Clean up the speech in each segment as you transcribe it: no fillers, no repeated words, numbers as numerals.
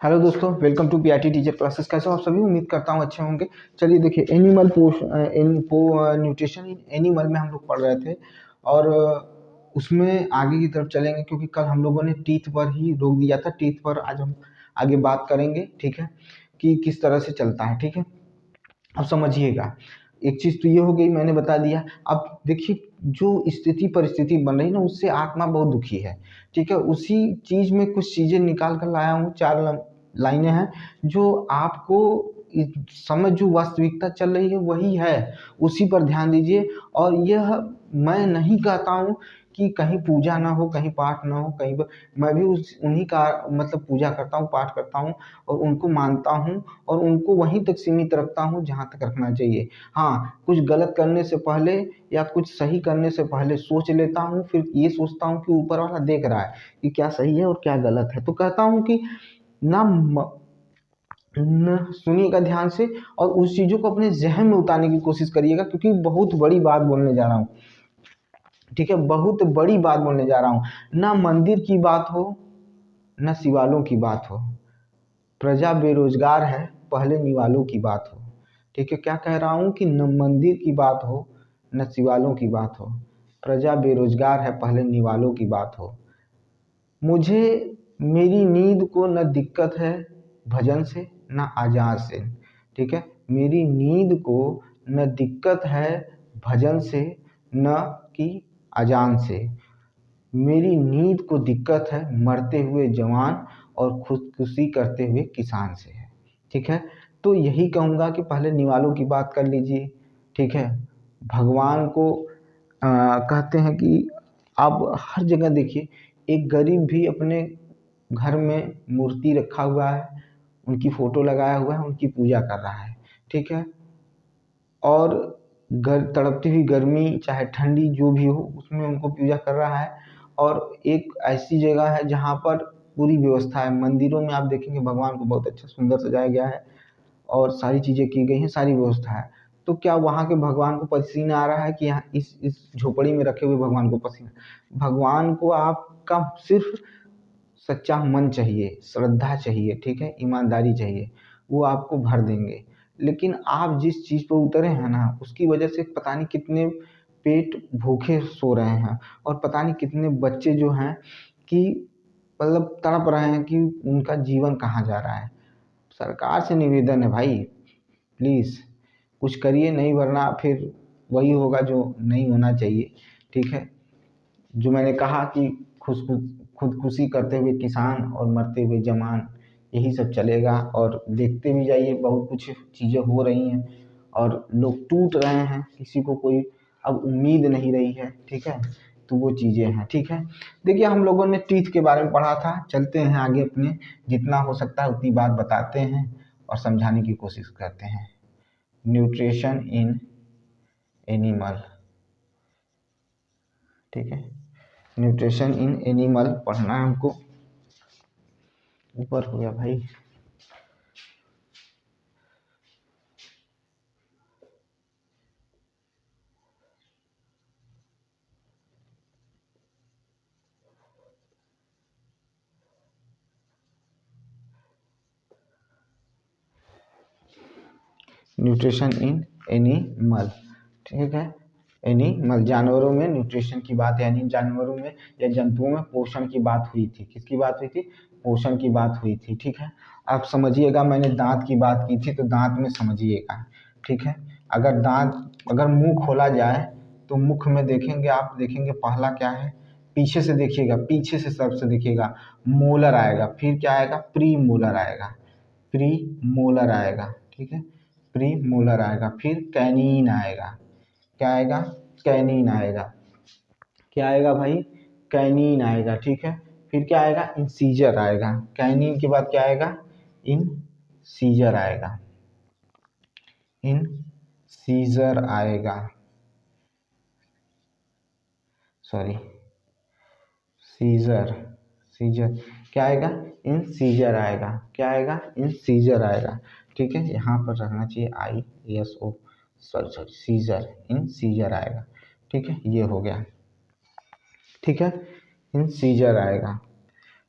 Hello दोस्तों, welcome to PIT teacher classes. कैसे हो आप सभी? उम्मीद करता हूँ अच्छे होंगे। चलिए देखिए, एनिमल न्यूट्रिशन इन एनिमल में हम लोग पढ़ रहे थे और उसमें आगे की तरफ चलेंगे क्योंकि कल हम लोगों ने टीथ पर ही रोक दिया था। टीथ पर आज हम आगे बात करेंगे, ठीक है, कि किस तरह से चलता है। ठीक है, अब समझिएगा, एक चीज़ तो ये हो गई, मैंने बता दिया। अब देखिए, जो स्थिति परिस्थिति बन रही ना, उससे आत्मा बहुत दुखी है। ठीक है, उसी चीज़ में कुछ चीज़ें निकाल कर लाया हूँ। 4 लाइनें हैं जो आपको इस समय जो वास्तविकता चल रही है वही है, उसी पर ध्यान दीजिए। और यह मैं नहीं कहता हूँ कि कहीं पूजा ना हो, कहीं पाठ ना हो, कहीं पर मैं भी उन्हीं का मतलब पूजा करता हूँ, पाठ करता हूँ और उनको मानता हूँ और उनको वहीं तक सीमित रखता हूँ जहाँ तक रखना चाहिए। हाँ, कुछ गलत करने से पहले या कुछ सही करने से पहले सोच लेता हूँ, फिर ये सोचता हूँ कि ऊपर वाला देख रहा है कि क्या सही है और क्या गलत है। तो कहता हूँ कि ना सुनिएगा ध्यान से और उस चीज़ों को अपने जहन में उतारने की कोशिश करिएगा, क्योंकि बहुत बड़ी बात बोलने जा रहा हूँ। ठीक है, बहुत बड़ी बात बोलने जा रहा हूँ। ना मंदिर की बात हो, न शिवालों की बात हो, प्रजा बेरोजगार है, पहले निवालों की बात हो। ठीक है, क्या कह रहा हूँ कि न मंदिर की बात हो, न शिवालों की बात हो, प्रजा बेरोजगार है, पहले निवालों की बात हो। मुझे मेरी नींद को न दिक्कत है भजन से न आजार से। ठीक है, मेरी नींद को न दिक्कत है भजन से न कि अजान से। मेरी नींद को दिक्कत है मरते हुए जवान और खुदकुशी करते हुए किसान से है। ठीक है, तो यही कहूँगा कि पहले निवालों की बात कर लीजिए। ठीक है, भगवान को कहते हैं कि आप हर जगह देखिए, एक गरीब भी अपने घर में मूर्ति रखा हुआ है, उनकी फ़ोटो लगाया हुआ है, उनकी पूजा कर रहा है। ठीक है, और तड़पती हुई गर्मी चाहे ठंडी जो भी हो, उसमें उनको पूजा कर रहा है। और एक ऐसी जगह है जहाँ पर पूरी व्यवस्था है। मंदिरों में आप देखेंगे भगवान को बहुत अच्छा सुंदर सजाया गया है और सारी चीज़ें की गई हैं, सारी व्यवस्था है। तो क्या वहाँ के भगवान को पसीना आ रहा है कि यहाँ इस झोपड़ी में रखे हुए भगवान को पसीना? भगवान को आपका सिर्फ सच्चा मन चाहिए, श्रद्धा चाहिए, ठीक है, ईमानदारी चाहिए, वो आपको भर देंगे। लेकिन आप जिस चीज़ पर उतरे हैं ना, उसकी वजह से पता नहीं कितने पेट भूखे सो रहे हैं और पता नहीं कितने बच्चे जो हैं कि मतलब तड़प रहे हैं कि उनका जीवन कहाँ जा रहा है। सरकार से निवेदन है भाई, प्लीज़ कुछ करिए, नहीं वरना फिर वही होगा जो नहीं होना चाहिए। ठीक है, जो मैंने कहा कि खुदकुशी करते हुए किसान और मरते हुए जवान, यही सब चलेगा। और देखते भी जाइए, बहुत कुछ चीज़ें हो रही हैं और लोग टूट रहे हैं, किसी को कोई अब उम्मीद नहीं रही है। ठीक है, तो वो चीज़ें हैं। ठीक है, देखिए, हम लोगों ने टीथ के बारे में पढ़ा था, चलते हैं आगे, अपने जितना हो सकता है उतनी बात बताते हैं और समझाने की कोशिश करते हैं। न्यूट्रिशन इन एनिमल, ठीक है, न्यूट्रिशन इन एनिमल पढ़ना है हमको। ऊपर हो गया भाई। न्यूट्रिशन इन एनिमल, ठीक है, एनिमल जानवरों में न्यूट्रिशन की बात है, यानी जानवरों में या जंतुओं में पोषण की बात हुई थी। किसकी बात हुई थी? पोषण की बात हुई थी। ठीक है, आप समझिएगा, मैंने दांत की बात की थी, तो दांत में समझिएगा। ठीक है, अगर मुंह खोला जाए तो मुख में देखेंगे, आप देखेंगे पहला क्या है, पीछे से देखिएगा, पीछे से सबसे देखिएगा, मोलर आएगा, फिर क्या आएगा, प्री मोलर आएगा, प्री मोलर आएगा। ठीक है, प्री मोलर आएगा, फिर कैनीन आएगा। क्या आएगा? कैनीन आएगा। क्या आएगा भाई? कैनीन आएगा। ठीक है, फिर क्या आएगा? इंसीजर आएगा। कैनीन के बाद क्या आएगा? इंसीजर आएगा। इंसीजर आएगा, सॉरी, सीजर, सीजर क्या आएगा? इन सीजर आएगा। क्या आएगा? इन सीजर आएगा। ठीक है, यहाँ पर रहना चाहिए ISO, सॉरी सॉरी, सीजर, इन सीजर आएगा। ठीक है, ये हो गया। ठीक है, इन सीजर आएगा।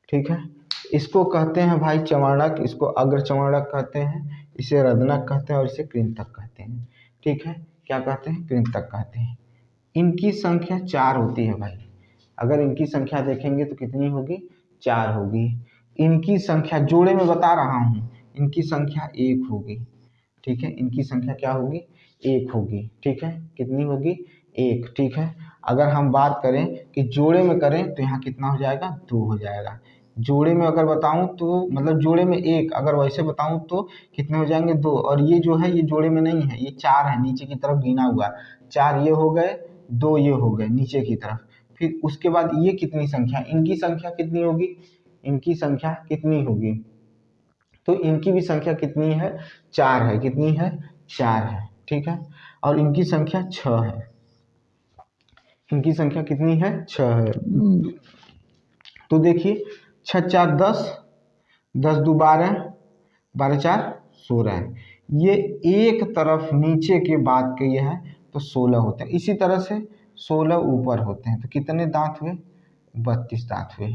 ठीक है, इसको कहते हैं भाई चवर्णक, इसको अग्र चवर्णक कहते हैं, इसे रदनक कहते हैं और इसे कृंतक कहते हैं। ठीक है, क्या कहते हैं? कृंतक कहते हैं। इनकी संख्या 4 होती है भाई। अगर इनकी संख्या देखेंगे तो कितनी होगी? 4 होगी। इनकी संख्या जोड़े में बता रहा हूँ, इनकी संख्या 1 होगी। ठीक है, इनकी संख्या क्या होगी? 1 होगी। ठीक है, कितनी होगी? 1। ठीक है, अगर हम बात करें कि जोड़े में करें तो यहाँ कितना हो जाएगा? 2 हो जाएगा। जोड़े में अगर बताऊं तो मतलब जोड़े में 1, अगर वैसे बताऊं तो कितने हो जाएंगे? 2। और ये जो है ये जोड़े में नहीं है, ये 4 है, नीचे की तरफ गिना हुआ। 4 ये हो गए, 2 ये हो गए नीचे की तरफ। फिर उसके बाद ये कितनी संख्या? इनकी संख्या कितनी होगी? इनकी संख्या कितनी होगी? तो इनकी भी संख्या कितनी है? 4 है। कितनी है? 4 है। ठीक है, और इनकी संख्या 6 है। इनकी संख्या कितनी है? 6 है। तो देखिए 6 4 10, 10 2 12, 12 4 16। ये एक तरफ नीचे के बात के ये है तो 16 होते हैं। इसी तरह से 16 ऊपर होते हैं। तो कितने दांत हुए? 32 दांत हुए।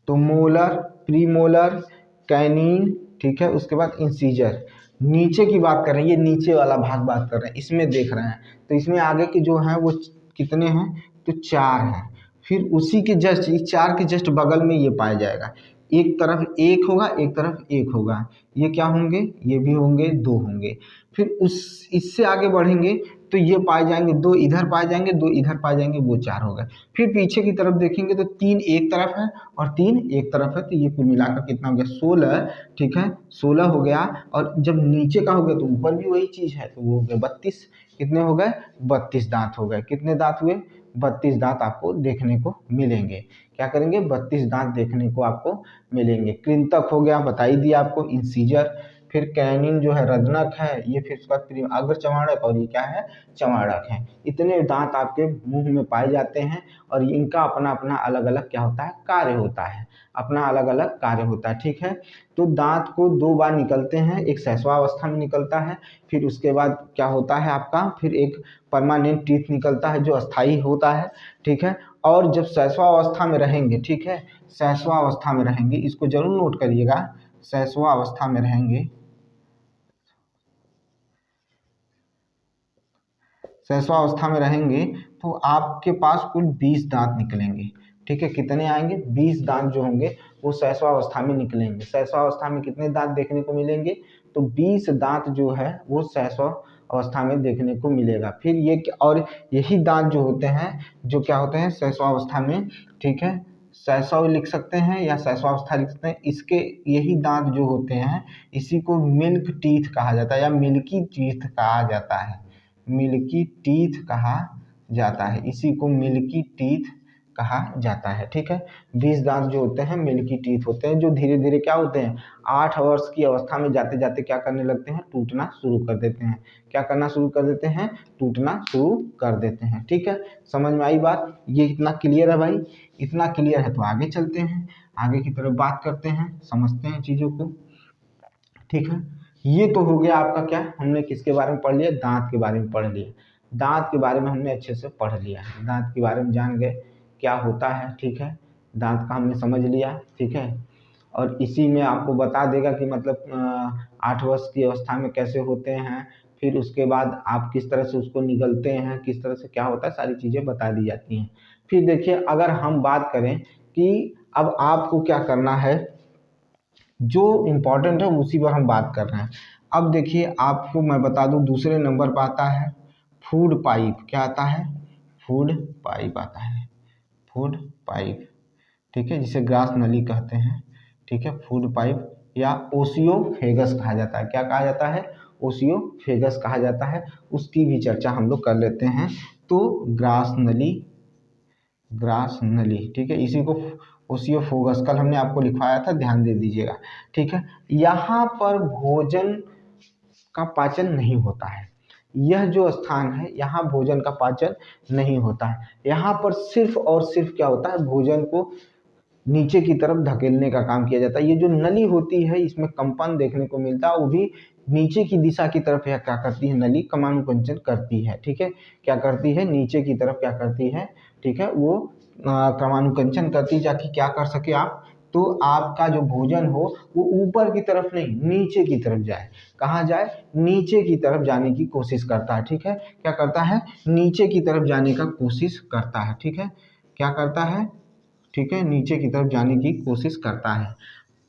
तो मोलर, प्रीमोलर, कैनिन, ठीक है, उसके बाद इंसीजर। नीचे की बात कर रहे हैं, ये नीचे वाला भाग बात कर रहे हैं, इसमें देख रहे हैं। तो इसमें आगे के जो हैं वो कितने हैं? तो 4 हैं। फिर उसी के जस्ट, इस 4 के जस्ट बगल में ये पाया जाएगा। एक तरफ 1 होगा, एक तरफ 1 होगा। ये क्या होंगे? ये भी होंगे, 2 होंगे। फिर उस इससे आगे बढ़ेंगे तो ये पाए जाएंगे 2 इधर पाए जाएंगे, 2 इधर पाए जाएंगे, वो 4 हो गए। फिर पीछे की तरफ देखेंगे तो 3 एक तरफ है और 3 एक तरफ है। तो ये कुल मिलाकर कितना हो गया? 16। ठीक है, 16 हो गया। और जब नीचे का हो गया तो ऊपर भी वही चीज़ है, तो वो हो गया 32। कितने हो गए? 32 दांत हो गए। कितने दांत हुए? 32 दांत आपको देखने को मिलेंगे। क्या करेंगे? 32 दांत देखने को आपको मिलेंगे। कृंतक हो गया, बता ही दिया आपको, इंसीजर। फिर कैनिन जो है रदनक है, ये फिर उसका अग्र चमाड़क, और ये क्या है? चमाड़क है। इतने दांत आपके मुंह में पाए जाते हैं और इनका अपना अपना अलग अलग क्या होता है? कार्य होता है, अपना अलग अलग कार्य होता है। ठीक है, तो दांत को 2 बार निकलते हैं, एक शैशवावस्था में निकलता है, फिर उसके बाद क्या होता है आपका? फिर एक परमानेंट टीथ निकलता है जो अस्थाई होता है। ठीक है, और जब शैशवावस्था में रहेंगे, ठीक है, शैशवावस्था में रहेंगे, इसको जरूर नोट करिएगा, शैशवावस्था में रहेंगे, शैशवावस्था में रहेंगे तो आपके पास कुल 20 दांत निकलेंगे। ठीक है, कितने आएंगे? 20 दांत जो होंगे वो शैशवावस्था में निकलेंगे। शैशवावस्था में कितने दांत देखने को मिलेंगे? तो 20 दांत जो है वो शैशवावस्था में देखने को मिलेगा। फिर ये और यही दांत जो होते हैं, जो क्या होते हैं शैशवावस्था में, ठीक है, शैशव लिख सकते हैं या शैशवावस्था लिख सकते हैं। इसके यही दांत जो होते हैं इसी को मिल्क टीथ कहा जाता है या मिल्की टीथ कहा जाता है। मिल्की टीथ कहा जाता है, इसी को मिल्की टीथ कहा जाता है। ठीक है, 20 दांत जो होते हैं मिल्की टीथ होते हैं, जो धीरे धीरे क्या होते हैं? 8 वर्ष की अवस्था में जाते जाते क्या करने लगते हैं? टूटना शुरू कर देते हैं। क्या करना शुरू कर देते हैं? टूटना शुरू कर देते हैं। ठीक है, समझ में आई बात? ये इतना क्लियर है भाई? इतना क्लियर है तो आगे चलते हैं, आगे की तरफ बात करते हैं, समझते हैं चीज़ों को। ठीक है, ये तो हो गया आपका क्या? हमने किसके बारे में पढ़ लिया? दांत के बारे में पढ़ लिया। दांत के बारे में हमने अच्छे से पढ़ लिया, दांत के बारे में जान गए क्या होता है। ठीक है, दांत का हमने समझ लिया। ठीक है, और इसी में आपको बता देगा कि मतलब 8 वर्ष की अवस्था में कैसे होते हैं, फिर उसके बाद आप किस तरह से उसको निगलते हैं, किस तरह से क्या होता है, सारी चीज़ें बता दी जाती हैं। फिर देखिए, अगर हम बात करें कि अब आपको क्या करना है, जो इम्पोर्टेंट है उसी पर हम बात कर रहे हैं। अब देखिए, आपको मैं बता दूं, दूसरे नंबर पर आता है फूड पाइप। क्या आता है? फूड पाइप आता है, फूड पाइप। ठीक है, जिसे ग्रास नली कहते हैं। ठीक है, फूड पाइप या ओसियोफेगस कहा जाता है। क्या कहा जाता है? ओसियोफेगस कहा जाता है। उसकी भी चर्चा हम लोग कर लेते हैं। तो ग्रास नली, ग्रास नली, ठीक है, इसी को ओसियोफोगस कल हमने आपको लिखवाया था, ध्यान दे दीजिएगा। ठीक है, यहाँ पर भोजन का पाचन नहीं होता है। यह जो स्थान है यहाँ भोजन का पाचन नहीं होता है। यहाँ पर सिर्फ और सिर्फ क्या होता है? भोजन को नीचे की तरफ धकेलने का काम किया जाता है। ये जो नली होती है इसमें कंपन देखने को मिलता है, वो भी नीचे की दिशा की तरफ यह क्या करती है? नली कमानुकुंचन करती है। ठीक है, क्या करती है? नीचे की तरफ क्या करती है? ठीक है, वो क्रमानुकंचन करती, जाके क्या कर सके आप? तो आपका जो भोजन हो वो ऊपर की तरफ नहीं नीचे की तरफ जाए। कहाँ जाए? नीचे की तरफ जाने की कोशिश करता है। ठीक है, क्या करता है? नीचे की तरफ जाने का कोशिश करता है। ठीक है, क्या करता है? ठीक है, नीचे की तरफ जाने की कोशिश करता है।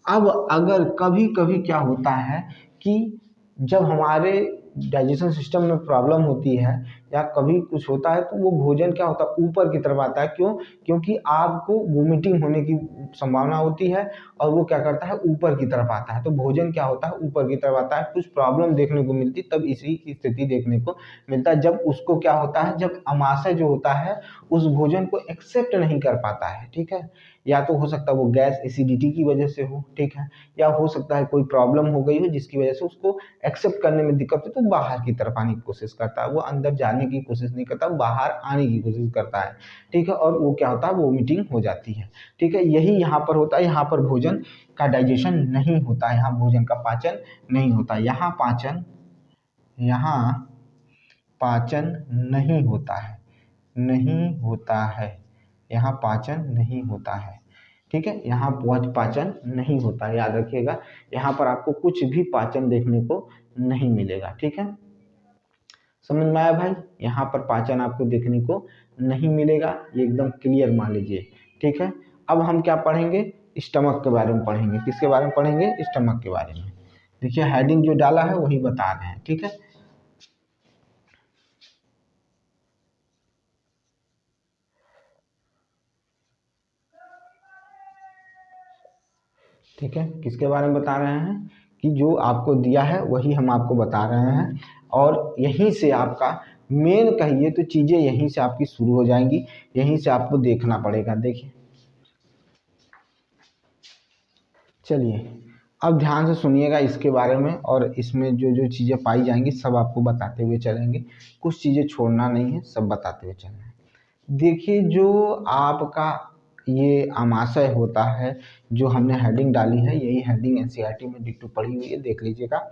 अब अगर कभी कभी क्या होता है कि जब हमारे डाइजेशन सिस्टम में प्रॉब्लम होती है या कभी कुछ होता है तो वो भोजन क्या होता है ऊपर की तरफ आता है। क्यों? क्योंकि आपको वोमिटिंग होने की संभावना होती है और वो क्या करता है ऊपर की तरफ आता है। तो भोजन क्या होता है ऊपर की तरफ आता है। कुछ प्रॉब्लम देखने को मिलती तब इसी की स्थिति देखने को मिलता है, जब उसको क्या होता है, जब अमाशय जो होता है उस भोजन को एक्सेप्ट नहीं कर पाता है। ठीक है, या तो हो सकता है वो गैस एसिडिटी की वजह से हो। ठीक है, या हो सकता है कोई प्रॉब्लम हो गई हो जिसकी वजह से उसको एक्सेप्ट करने में दिक्कत हो, तो बाहर की तरफ आने की कोशिश करता है। वो अंदर जाने की कोशिश नहीं करता, बाहर आने की कोशिश करता है। ठीक है, और वो क्या होता है, वोमिटिंग हो जाती है। ठीक है, यही यहाँ पर होता है। यहाँ पर भोजन का डाइजेशन नहीं होता है, यहाँ भोजन का पाचन नहीं होता। यहाँ पाचन नहीं होता है, नहीं होता है, यहाँ पाचन नहीं होता है। ठीक है, यहाँ पाचन नहीं होता है, याद रखिएगा। यहाँ पर आपको कुछ भी पाचन देखने को नहीं मिलेगा। ठीक है, समझ में आया भाई? यहाँ पर पाचन आपको देखने को नहीं मिलेगा, ये एकदम क्लियर मान लीजिए। ठीक है, अब हम क्या पढ़ेंगे? स्टमक के बारे में पढ़ेंगे। किसके बारे में पढ़ेंगे? स्टमक के बारे में। देखिए हेडिंग जो डाला है वही बता रहे हैं। ठीक है, ठीक है, किसके बारे में बता रहे हैं कि जो आपको दिया है वही हम आपको बता रहे हैं। और यहीं से आपका मेन कहिए तो चीज़ें यहीं से आपकी शुरू हो जाएंगी, यहीं से आपको देखना पड़ेगा। देखिए चलिए अब ध्यान से सुनिएगा इसके बारे में, और इसमें जो जो चीज़ें पाई जाएंगी सब आपको बताते हुए चलेंगे। कुछ चीज़ें छोड़ना नहीं है, सब बताते हुए चलना है। देखिए जो आपका ये आमाशय होता है, जो हमने हेडिंग डाली है, यही हेडिंग एनसीईआरटी में डिट्टो पढ़ी हुई है, देख लीजिएगा।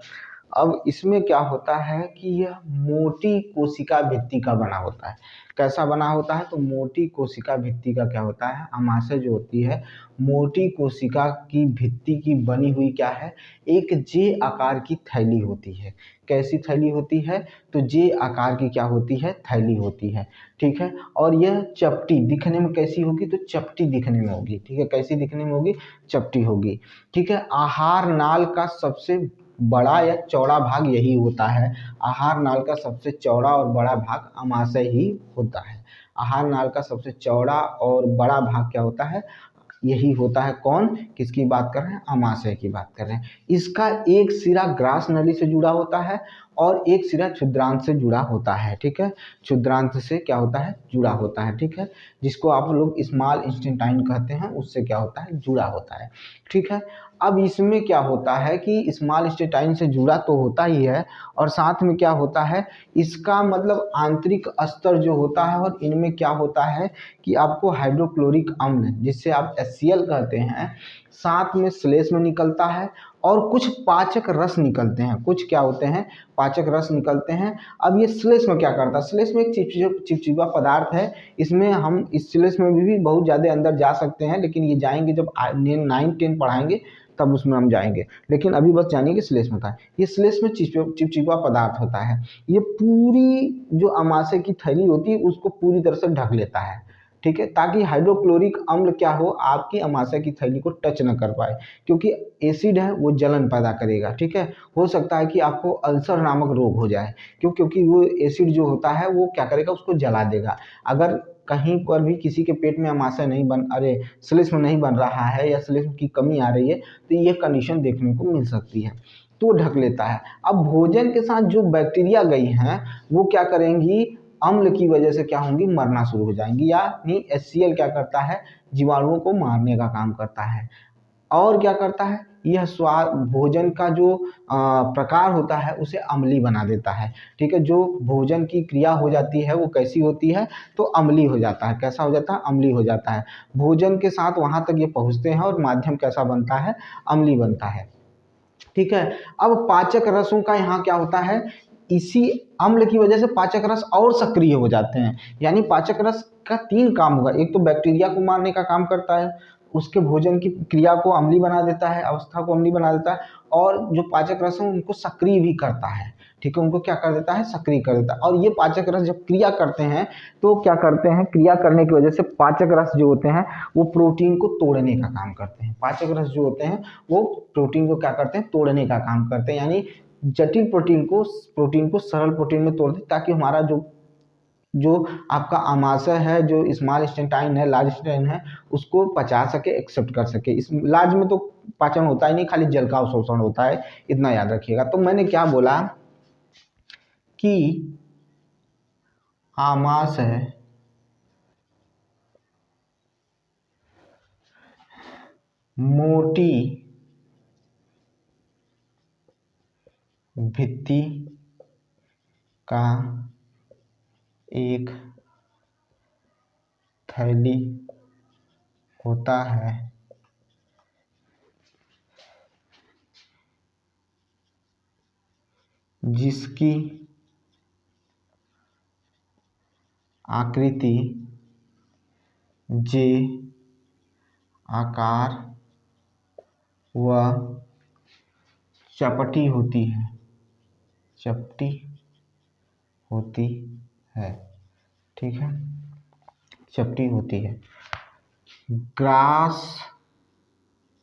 अब इसमें क्या होता है कि यह मोटी कोशिका भित्ति का बना होता है। कैसा बना होता है? तो मोटी कोशिका भित्ति का क्या होता है, आमाशय जो होती है मोटी कोशिका की भित्ति की बनी हुई क्या है, एक जे आकार की थैली होती है। कैसी थैली होती है? तो जे आकार की क्या होती है, थैली होती है। ठीक है, और यह चपटी दिखने में कैसी होगी? तो चपटी दिखने में होगी। ठीक है, कैसी दिखने में होगी? चपटी होगी। ठीक है, आहार नाल का सबसे बड़ा या चौड़ा भाग यही होता है। आहार नाल का सबसे चौड़ा और बड़ा भाग अमाशय ही होता है। आहार नाल का सबसे चौड़ा और बड़ा भाग क्या होता है? यही होता है। कौन? किसकी बात कर रहे हैं? अमाशय की बात कर रहे हैं। इसका एक सिरा ग्रास नली से जुड़ा होता है और एक सिरा क्षुद्रांत से जुड़ा होता है। ठीक है, क्षुद्रांत से क्या होता है? जुड़ा होता है। ठीक है, जिसको आप लोग स्मॉल इंटेस्टाइन कहते हैं, उससे क्या होता है? जुड़ा होता है। ठीक है, अब इसमें क्या होता है कि स्मॉल इंटेस्टाइन से जुड़ा तो होता ही है, और साथ में क्या होता है, इसका मतलब आंतरिक स्तर जो होता है, और इनमें क्या होता है कि आपको हाइड्रोक्लोरिक अम्ल जिससे आप HCl कहते हैं, साथ में श्लेष्म में निकलता है, और कुछ पाचक रस निकलते हैं। कुछ क्या होते हैं? पाचक रस निकलते हैं। अब ये श्लेष्म क्या करता है? श्लेष्म एक चिपचिपा पदार्थ है। इसमें हम इस श्लेष्म में भी बहुत ज़्यादा अंदर जा सकते हैं, लेकिन ये जाएंगे जब 9-10 पढ़ाएंगे तब उसमें हम जाएंगे। लेकिन अभी बस जानिए कि श्लेष्म था। ये श्लेष्म चिपचिपा पदार्थ होता है। ये पूरी जो अमाशय की थैली होती है उसको पूरी तरह से ढक लेता है। ठीक है, ताकि हाइड्रोक्लोरिक अम्ल क्या हो, आपकी अमाशय की थैली को टच न कर पाए, क्योंकि एसिड है वो जलन पैदा करेगा। ठीक है, हो सकता है कि आपको अल्सर नामक रोग हो जाए, क्योंकि वो एसिड जो होता है वो क्या करेगा, उसको जला देगा। अगर कहीं पर भी किसी के पेट में अमाशय नहीं बन अरे श्लेष्म नहीं बन रहा है या श्लेष्म की कमी आ रही है, तो ये कंडीशन देखने को मिल सकती है, तो ढक लेता है। अब भोजन के साथ जो बैक्टीरिया गई हैं वो क्या करेंगी, अम्ल की वजह से क्या होंगी, मरना शुरू हो जाएंगी। यानी HCl क्या करता है, जीवाणुओं को मारने का काम करता है। और क्या करता है, यह स्वाद भोजन का जो प्रकार होता है उसे अम्लीय बना देता है। ठीक है, जो भोजन की क्रिया हो जाती है वो कैसी होती है, तो अम्लीय हो जाता है। कैसा हो जाता है? अम्लीय हो जाता है। भोजन के साथ वहां तक ये पहुंचते हैं और माध्यम कैसा बनता है, अम्लीय बनता है। ठीक है, अब पाचक रसों का यहाँ क्या होता है, इसी अम्ल की वजह से पाचक रस और सक्रिय हो जाते हैं। यानी पाचक रस का 3 काम होगा। एक तो बैक्टीरिया को मारने का काम करता है, उसके भोजन की क्रिया को अम्लीय बना देता है, अवस्था को अम्लीय बना देता है, और जो पाचक रस है उनको सक्रिय भी करता है। ठीक है, उनको क्या कर देता है, सक्रिय कर देता है। और ये पाचक रस जब क्रिया करते हैं तो क्या करते हैं, क्रिया करने की वजह से पाचक रस जो होते हैं वो प्रोटीन को तोड़ने का काम करते हैं। पाचक रस जो होते हैं वो प्रोटीन को क्या करते हैं, तोड़ने का काम करते हैं, यानी जटिल प्रोटीन को सरल प्रोटीन में तोड़ दें, ताकि हमारा जो जो आपका आमाशय है, जो स्मॉल इंटेस्टाइन है, लार्ज इंटेस्टाइन है, उसको पचा सके, एक्सेप्ट कर सके। इस लार्ज में तो पाचन होता ही नहीं, खाली जल का अवशोषण होता है, इतना याद रखिएगा। तो मैंने क्या बोला कि आमाशय मोटी भित्ति का एक थैली होता है, जिसकी आकृति जे आकार व चपटी होती है, चपटी होती है। ठीक है, चपटी होती है। ग्रास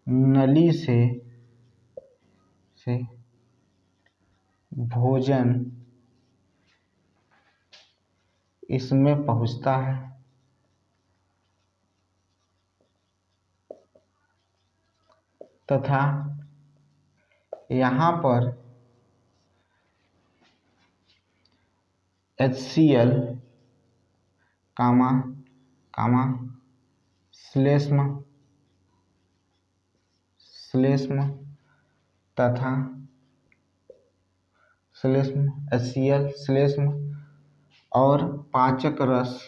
नली से भोजन इसमें पहुंचता है तथा यहाँ पर HCl कामा कामा श्लेष्म श्लेष्म तथा श्लेष्म HCl श्लेष्म और पाचक रस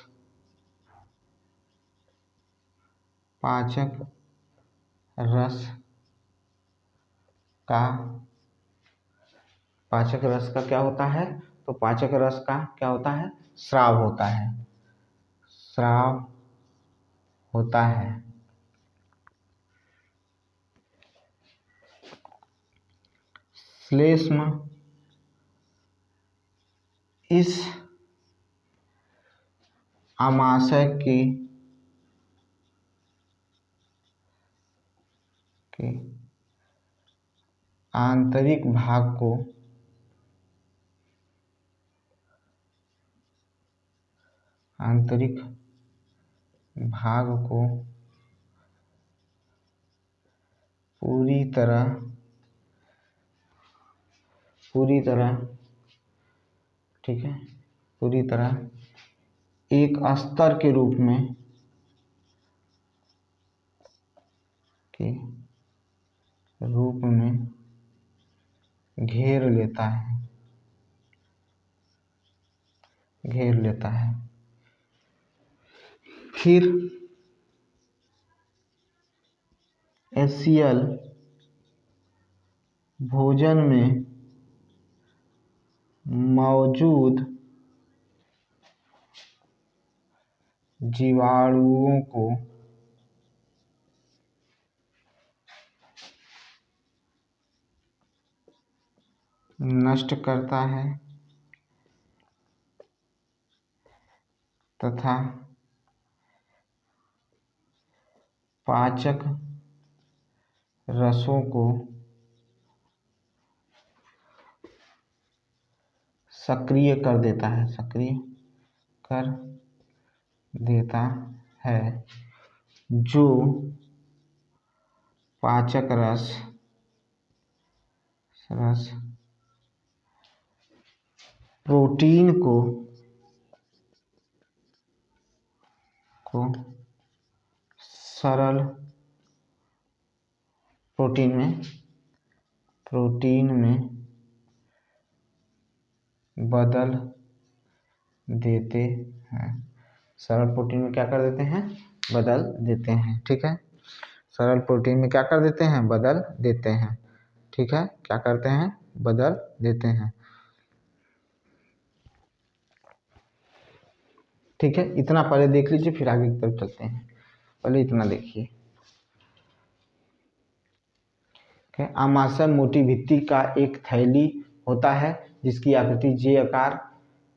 का पाचक रस का क्या होता है, तो पाचक रस का क्या होता है, स्राव होता है, स्राव होता है। श्लेष्म इस आमाशय के आंतरिक भाग को पूरी तरह ठीक है, पूरी तरह एक अस्तर के रूप में घेर लेता है। फिर HCl भोजन में मौजूद जीवाणुओं को नष्ट करता है तथा पाचक रसों को सक्रिय कर देता है, जो पाचक रस प्रोटीन को सरल प्रोटीन में बदल देते हैं। सरल प्रोटीन में क्या कर देते हैं, बदल देते हैं। ठीक है, सरल प्रोटीन में क्या कर देते हैं, बदल देते हैं। ठीक है, क्या करते हैं, बदल देते हैं। ठीक है, इतना पहले देख लीजिए, फिर आगे की तरफ चलते हैं। पहले इतना देखिए। आमाशय मोटी भित्ति का एक थैली होता है जिसकी आकृति जे आकार,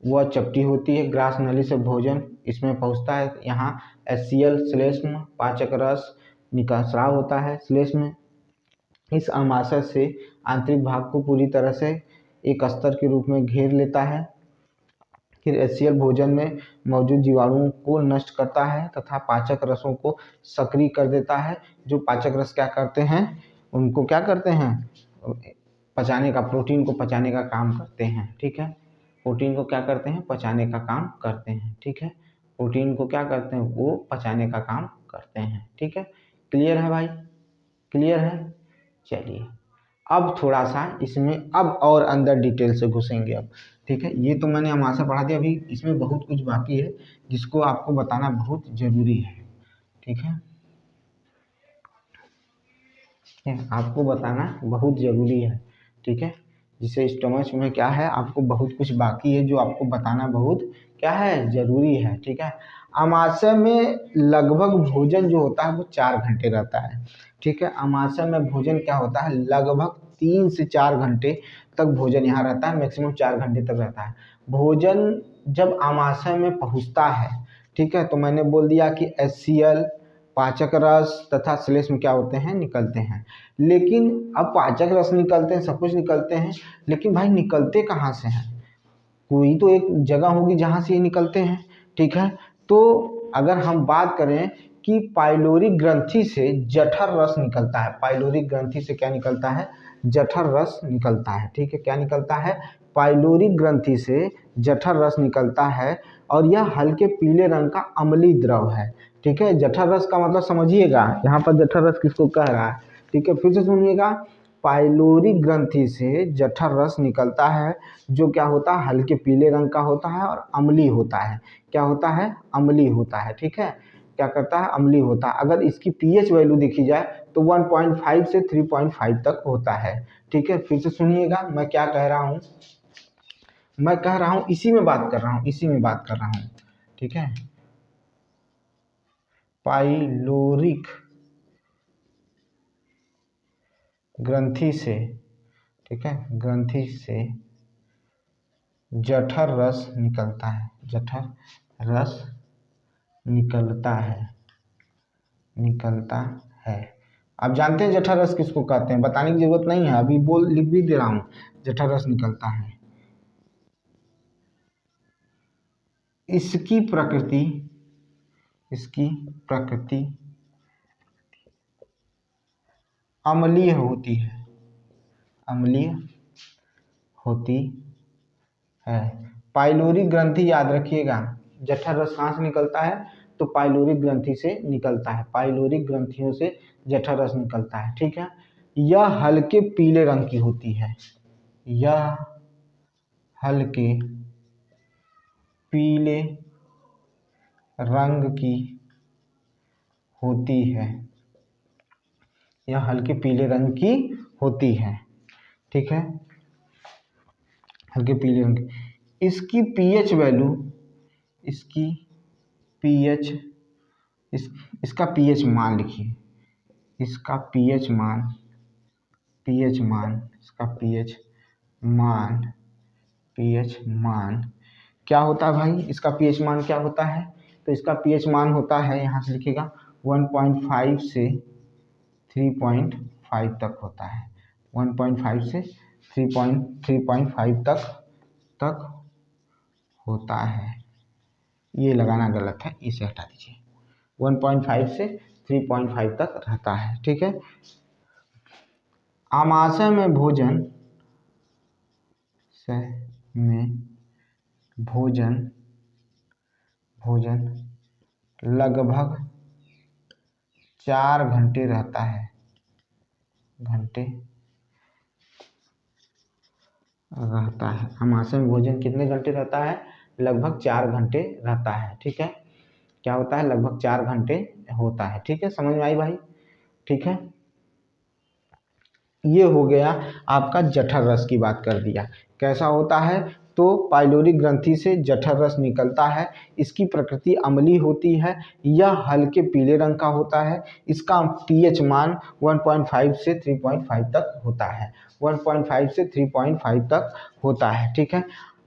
वह चपटी होती है। ग्रास नली से भोजन इसमें पहुंचता है। यहाँ HCl श्लेष्म पाचक रस निकास्राव होता है श्लेष्म। इस आमाशय से आंतरिक भाग को पूरी तरह से एक अस्तर के रूप में घेर लेता है। फिर HCl भोजन में मौजूद जीवाणुओं को नष्ट करता है तथा पाचक रसों को सक्रिय कर देता है। जो पाचक रस क्या करते हैं, उनको क्या करते हैं, पचाने का, प्रोटीन को पचाने का काम करते हैं। ठीक है, प्रोटीन को क्या करते हैं, पचाने का काम करते हैं। ठीक है, प्रोटीन को क्या करते हैं, वो पचाने का काम करते हैं। ठीक है, क्लियर है भाई, क्लियर है। चलिए अब थोड़ा सा इसमें अब और अंदर डिटेल से घुसेंगे अब। ठीक है, ये तो मैंने आमाशय पढ़ा दिया, अभी इसमें बहुत कुछ बाकी है जिसको आपको बताना बहुत जरूरी है। ठीक है, आपको बताना बहुत ज़रूरी है। ठीक है, जिसे स्टमच में क्या है, आपको बहुत कुछ बाकी है जो आपको बताना बहुत क्या है, ज़रूरी है। ठीक है, आमाशय में लगभग भोजन जो होता है वो 4 घंटे रहता है। ठीक है, आमाशय में भोजन क्या होता है, लगभग 3 से 4 घंटे तक भोजन यहाँ रहता है, मैक्सिमम 4 घंटे तक रहता है भोजन जब आमाशय में पहुँचता है। ठीक है, तो मैंने बोल दिया कि HCl पाचक रस तथा श्लेष्म क्या होते हैं, निकलते हैं। लेकिन अब पाचक रस निकलते हैं, सब कुछ निकलते हैं, लेकिन भाई निकलते कहाँ से हैं, कोई तो एक जगह होगी जहाँ से ये निकलते हैं। ठीक है, तो अगर हम बात करें कि पाइलोरी ग्रंथि से जठर रस निकलता है, पाइलोरी ग्रंथि से क्या निकलता है, जठर रस निकलता है। ठीक है, क्या निकलता है, पाइलोरी ग्रंथि से जठर रस निकलता है और यह हल्के पीले रंग का अम्लीय द्रव है। ठीक है, जठर रस का मतलब समझिएगा, यहाँ पर जठर रस किसको कह रहा है। ठीक है, फिर से सुनिएगा, पाइलोरी ग्रंथि से जठर रस निकलता है जो क्या होता है, हल्के पीले रंग का होता है और अम्लीय होता है। क्या होता है, अम्लीय होता है। ठीक है, क्या करता है, अम्लीय होता है। अगर इसकी pH वैल्यू देखी जाए तो 1.5 से 3.5 तक होता है। ठीक है, फिर से सुनिएगा, मैं क्या कह रहा हूँ, मैं कह रहा हूँ इसी में बात कर रहा हूँ, इसी में बात कर रहा हूँ। ठीक है, पाइलोरिक ग्रंथि से, ठीक है, ग्रंथि से जठर रस निकलता है, जठर रस निकलता है, निकलता है। आप जानते हैं जठर रस किसको कहते हैं, बताने की जरूरत नहीं है, अभी बोल लिख भी दे रहा हूँ, जठर रस निकलता है। इसकी प्रकृति, इसकी प्रकृति अम्लीय होती है, अम्लीय होती है। पाइलोरी ग्रंथि याद रखिएगा, जठर रस कहाँ से निकलता है, तो पाइलोरी ग्रंथि से निकलता है, पाइलोरी ग्रंथियों से जठर रस निकलता है। ठीक है, यह हल्के पीले रंग की होती है, यह हल्के पीले रंग की होती है, यह हल्के पीले रंग की होती है। ठीक है, हल्के पीले रंग की। इसकी pH वैल्यू, इसकी pH, इसका pH मान लिखिए, इसका pH मान, pH मान, इसका pH मान, pH मान क्या होता है भाई, इसका pH मान क्या होता है, तो इसका pH मान होता है, यहाँ से लिखिएगा 1.5 से 3.5 तक होता है, 1.5 से 3.5 तक होता है। ये लगाना गलत है, इसे हटा दीजिए, 1.5 से 3.5 तक रहता है। ठीक है, आमाशय में भोजन, भोजन भोजन लगभग 4 घंटे रहता है, घंटे रहता है। आमाशय में भोजन कितने घंटे रहता है, लगभग 4 घंटे रहता है। ठीक है, क्या होता है, लगभग 4 घंटे होता है। ठीक है, समझ में आई भाई। ठीक है, ये हो गया आपका जठर रस की बात कर दिया, कैसा होता है, तो पाइलोरिक ग्रंथि से जठर रस निकलता है। इसकी प्रकृति अम्लीय होती है, यह हल्के पीले रंग का होता है। इसका पीएच मान 1.5 से 3.5 तक होता है, 1.5 से 3.5 तक होता है। ठीक है,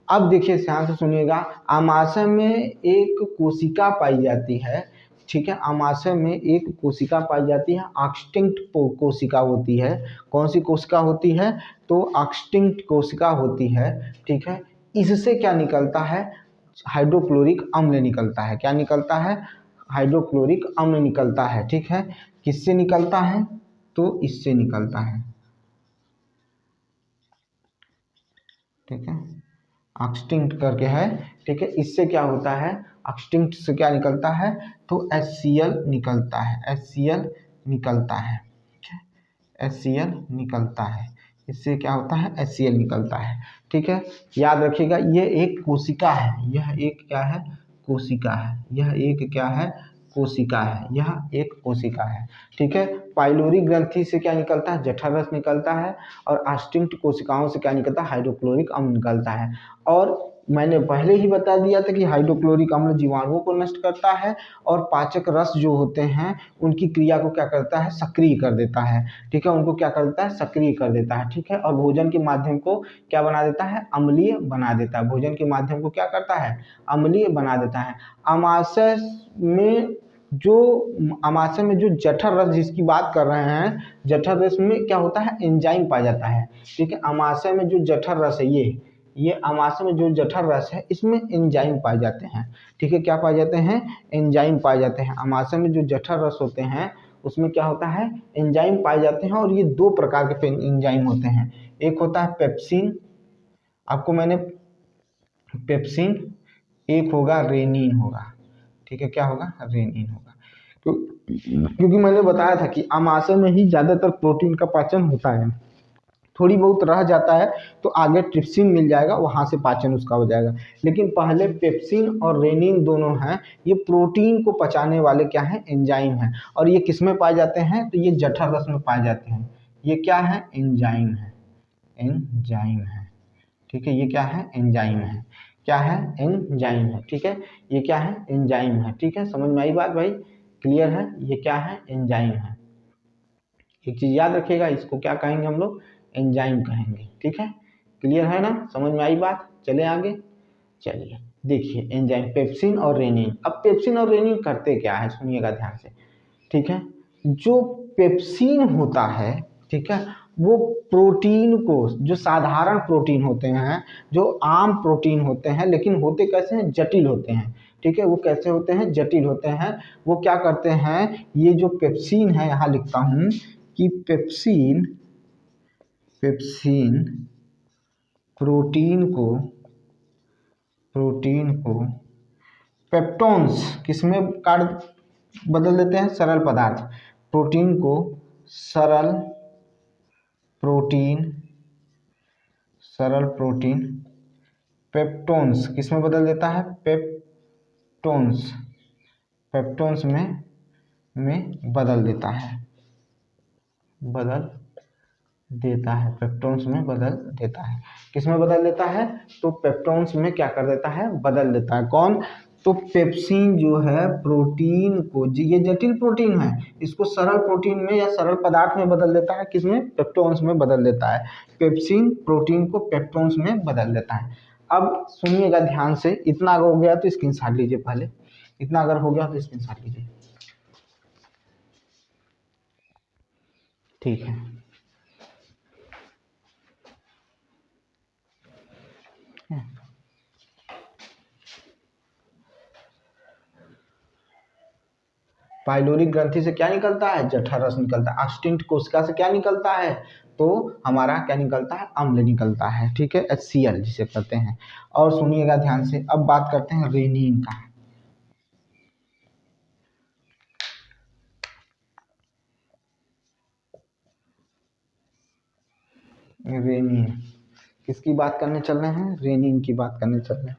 अब देखिए ध्यान से सुनिएगा, आमाशय में एक कोशिका पाई जाती है। ठीक है, आमाशय में एक कोशिका पाई जाती है, एक्सटिंक्ट कोशिका होती है। कौन सी कोशिका होती है? तो एक्सटिंक्ट कोशिका होती है। ठीक है, इससे क्या निकलता है? हाइड्रोक्लोरिक अम्ल निकलता है। क्या निकलता है? हाइड्रोक्लोरिक अम्ल निकलता है। ठीक है, किससे निकलता है? तो इससे निकलता है। ठीक है, एक्सटिंक्ट करके है। ठीक है, इससे क्या होता है? एक्सटिंक्ट से क्या निकलता है? तो HCl निकलता है, HCl निकलता है। HCl निकलता है, इससे क्या होता है? HCl निकलता है। ठीक है, याद रखिएगा, ये एक कोशिका है, यह एक क्या है? कोशिका है। यह एक क्या है? कोशिका है, यह एक कोशिका है। ठीक है, पाइलोरिक ग्रंथि से क्या निकलता है? जठर रस निकलता है। और एक्सटिंक्ट कोशिकाओं से क्या निकलता है? हाइड्रोक्लोरिक अम्ल निकलता है। और मैंने पहले ही बता दिया था कि हाइड्रोक्लोरिक अम्ल जीवाणुओं को नष्ट करता है और पाचक रस जो होते हैं उनकी क्रिया को क्या करता है? सक्रिय कर देता है। ठीक है, उनको क्या करता है? सक्रिय कर देता है। ठीक है, और भोजन के माध्यम को क्या बना देता है? अम्लीय बना देता है। भोजन के माध्यम को क्या करता है? अम्लीय बना देता है। आमाशय में जो जठर रस जिसकी बात कर रहे हैं, जठर रस में क्या होता है? एंजाइम पाया जाता है। ठीक है, आमाशय में जो जठर रस है, ये आमाशय में जो जठर रस है, इसमें एंजाइम पाए जाते हैं। ठीक है, क्या पाए जाते हैं? एंजाइम पाए जाते हैं। आमाशय में जो जठर रस होते हैं उसमें क्या होता है? एंजाइम पाए जाते हैं। और ये दो प्रकार के एंजाइम होते हैं। एक होता है पेप्सिन, आपको मैंने पेप्सिन, एक होगा रेनिन होगा। ठीक है, क्या होगा? रेनिन होगा। तो क्योंकि मैंने बताया था कि आमाशय में ही ज़्यादातर प्रोटीन का पाचन होता है, थोड़ी बहुत रह जाता है तो आगे ट्रिप्सिन मिल जाएगा, वहाँ से पाचन उसका हो जाएगा। लेकिन पहले पेप्सिन और रेनिन दोनों हैं, ये प्रोटीन को पचाने वाले क्या हैं? एंजाइम हैं। और ये किस में पाए जाते हैं? तो ये जठर रस में पाए जाते हैं। ये क्या है? एंजाइम है, एंजाइम है। ठीक है, ये क्या है? एंजाइम है। क्या है? एंजाइम है। ठीक है, ये क्या है? एंजाइम है। ठीक है, समझ में आई बात भाई? क्लियर है? ये क्या है? एंजाइम है। एक चीज याद रखिएगा, इसको क्या कहेंगे हम लोग? एंजाइम कहेंगे। ठीक है, क्लियर है ना? समझ में आई बात? चले आगे। चलिए देखिए, एंजाइम पेप्सिन और रेनिन। अब पेप्सिन और रेनिन करते क्या है, सुनिएगा ध्यान से। ठीक है, जो पेप्सिन होता है, ठीक है, वो प्रोटीन को, जो साधारण प्रोटीन होते हैं, जो आम प्रोटीन होते हैं, लेकिन होते कैसे हैं? जटिल होते हैं। ठीक है, वो कैसे होते हैं? जटिल होते हैं। वो क्या करते हैं? ये जो पेप्सिन है, यहाँ लिखता हूँ कि पेप्सिन प्रोटीन को पेप्टोन्स किसमें बदल देते हैं? सरल पदार्थ। प्रोटीन को सरल प्रोटीन पेप्टोन्स किसमें बदल देता है? पेप्टोन्स में बदल देता है, पेप्टोन्स में बदल देता है। किसमें बदल देता है? तो पेप्टोन्स में क्या कर देता है? बदल देता है। कौन? तो पेप्सिन जो है प्रोटीन को, ये जटिल प्रोटीन है, इसको सरल प्रोटीन में या सरल पदार्थ में बदल देता है। किसमें? पेप्टोन्स में बदल देता है। पेप्सिन प्रोटीन को पेप्टोन्स में बदल देता है। अब सुनिएगा ध्यान से, इतना अगर हो गया तो स्क्रीनशॉट लीजिए पहले, इतना अगर हो गया तो स्क्रीनशॉट लीजिए। ठीक है, पाइलोरिक ग्रंथि से क्या निकलता है? जठर रस निकलता है। एक्सटिंक्ट कोशिका से क्या निकलता है? तो हमारा क्या निकलता है? अम्ल निकलता है। ठीक है, HCl जिसे कहते हैं। और सुनिएगा ध्यान से, अब बात करते हैं रेनिन का। रेनिन किसकी बात करने चल रहे हैं? रेनिन की बात करने चल रहे हैं।